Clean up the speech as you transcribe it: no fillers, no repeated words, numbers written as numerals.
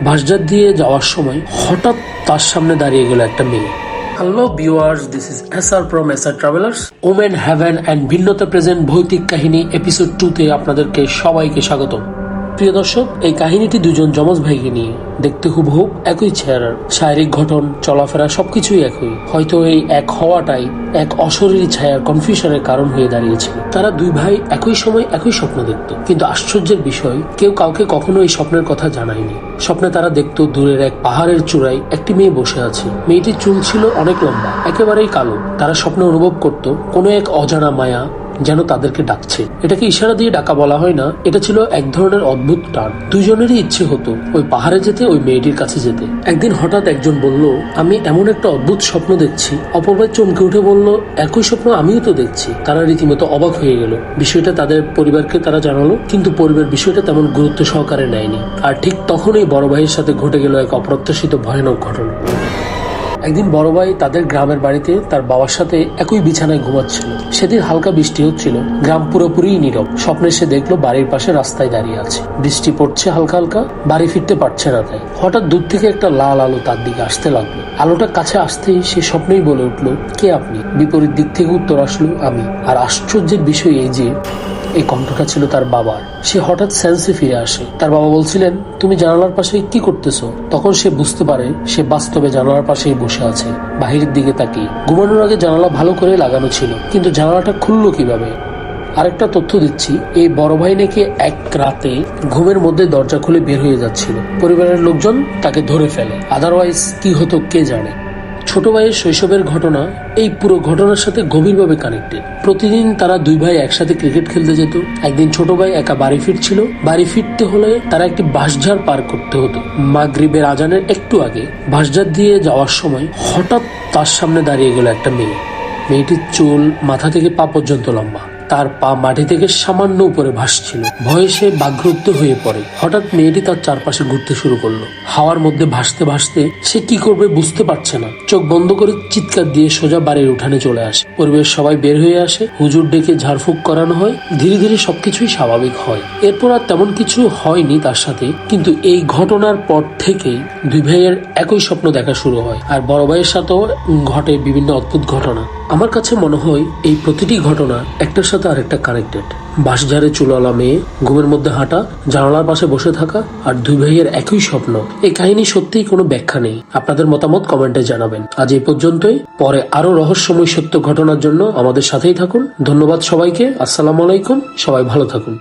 বাসজাত দিয়ে যাওয়ার সময় হঠাৎ তার সামনে দাঁড়িয়ে গেল একটা মেয়ে। Hello viewers, this is SR from SR travellers. Women heaven and ভিন্নতা প্রেজেন্ট ভৌতিক কাহিনী এপিসোড 2-তে আপনাদেরকে সবাইকে স্বাগত। প্রিয় দর্শক, এই কাহিনীটি দুজন যমজ ভাইকে নিয়ে। দেখতে হুবহু একই চেহারার, শারীরিক গঠন, চলাফেরা সবকিছুই একই। হয়তো এই এক হওয়াটাই এক অশরীরী ছায়ার কনফিউশনের কারণ হয়ে দাঁড়িয়েছিল। তারা দুই ভাই একই সময় একই স্বপ্ন দেখত, কিন্তু আশ্চর্যের বিষয় কেউ কাউকে কখনো এই স্বপ্নের কথা জানায়নি। স্বপ্নে তারা দেখত দূরের এক পাহাড়ের চূড়ায় একটি মেয়ে বসে আছে। মেয়েটির চুল ছিল অনেক লম্বা, একেবারেই কালো। তারা স্বপ্নে অনুভব করত কোনো এক অজানা মায়া যেন তাদেরকে ডাকছে। এটাকে ইশারা দিয়ে ডাকা বলা হয় না, এটা ছিল এক ধরনের অদ্ভুত টান। দুজনেরই ইচ্ছে হতো ওই পাহাড়ে যেতে, ওই মেয়েটির কাছে যেতে। একদিন হঠাৎ একজন বলল, আমি এমন একটা অদ্ভুত স্বপ্ন দেখছি। অপর ভাই চমকে উঠে বলল, একই স্বপ্ন আমিও তো দেখছি। তারা রীতিমতো অবাক হয়ে গেল। বিষয়টা তাদের পরিবারকে তারা জানালো, কিন্তু পরিবার বিষয়টা তেমন গুরুত্ব সহকারে নেয়নি। আর ঠিক তখনই বড় ভাইয়ের সাথে ঘটে গেল এক অপ্রত্যাশিত ভয়ানক ঘটনা। একদিন বড় ভাই তাদের গ্রামের বাড়িতে তার বাবার সাথে একই বিছানায় ঘুমাচ্ছিল। সেদিন হালকা বৃষ্টি হচ্ছিল, গ্রাম পুরোপুরি নীরব। স্বপ্নে সে দেখলো বাড়ির পাশে রাস্তায় দাঁড়িয়ে আছে, বৃষ্টি পড়ছে হালকা হালকা, বাড়ি ফিরতে পারছে না। তাই হঠাৎ দূর থেকে একটা লাল আলো তার দিকে আসতে লাগলো। আলোটা কাছে আসতেই সে স্বপ্নেই বলে উঠলো, কে আপনি? বিপরীত দিক থেকে উত্তর আসলো, আমি। আর আশ্চর্যের বিষয় এই যে এই কণ্ঠটা ছিল তার বাবার। সে হঠাৎ সেন্সে ফিরে আসে। তার বাবা বলছিলেন, তুমি জানালার পাশে কি করতেছো? তখন সে বুঝতে পারে সে বাস্তবে জানালার পাশেই বসে আছে, বাহিরের দিকে তাকিয়ে। ঘুমানোর আগে জানালা ভালো করে লাগানো ছিল, কিন্তু জানালাটা খুললো কিভাবে? আরেকটা তথ্য দিচ্ছি, এই বড় ভাই নাকি এক রাতে ঘুমের মধ্যে দরজা খুলে বের হয়ে যাচ্ছিল। পরিবারের লোকজন তাকে ধরে ফেলে। আদারওয়াইজ কি হতো কে জানে। ছোট ভাইয়ের শৈশবের ঘটনা এই পুরো ঘটনার সাথে গভীরভাবে কানেক্টেড। প্রতিদিন তারা দুই ভাই একসাথে ক্রিকেট খেলতে যেত। একদিন ছোট ভাই একা বাড়ি ফিরছিল। বাড়ি ফিরতে হলে তারা একটি বাঁশঝাড় পার করতে হতো। মাগরিবের আজানের একটু আগে বাঁশঝাড় দিয়ে যাওয়ার সময় হঠাৎ তার সামনে দাঁড়িয়ে গেল একটা মেয়ে। মেয়েটির চুল মাথা থেকে পা পর্যন্ত লম্বা, তার পা মাটি থেকে সামান্য উপরে ভাসছিল। ভয়ে সে বাকরুদ্ধ হয়ে পড়ে। হঠাৎ মেয়েটি তার চারপাশে ঘুরতে শুরু করলো, হাওয়ার মধ্যে ভাসতে ভাসতে। সে কি করবে বুঝতে পারছে না। চোখ বন্ধ করে চিৎকার দিয়ে সোজা বাড়ির উঠানে চলে আসে। পরিবেশ সবাই বের হয়ে আসে, হুজুর ডেকে ঝাড়ফুঁক করানো হয়। ধীরে ধীরে সবকিছুই স্বাভাবিক হয়। এরপর আর তেমন কিছু হয়নি তার সাথে, কিন্তু এই ঘটনার পর থেকেই দুই ভাইয়ের একই স্বপ্ন দেখা শুরু হয়। আর বড় ভাইয়ের সাথেও ঘটে বিভিন্ন অদ্ভুত ঘটনা। আমার কাছে মনে হয় এই প্রতিটি ঘটনা একটার সাথে আরেকটা কানেক্টেড। বাঁশঝাড়ে চুলওয়ালা মেয়ে, ঘুমের মধ্যে হাঁটা, জানালার পাশে বসে থাকা, আর দুই ভাইয়ের একই স্বপ্ন। এই কাহিনী সত্যিই কোনো ব্যাখ্যা নেই। আপনাদের মতামত কমেন্টে জানাবেন। আজ এই পর্যন্তই। পরে আরো রহস্যময় সত্য ঘটনার জন্য আমাদের সাথেই থাকুন। ধন্যবাদ সবাইকে। আসসালামু আলাইকুম। সবাই ভালো থাকুন।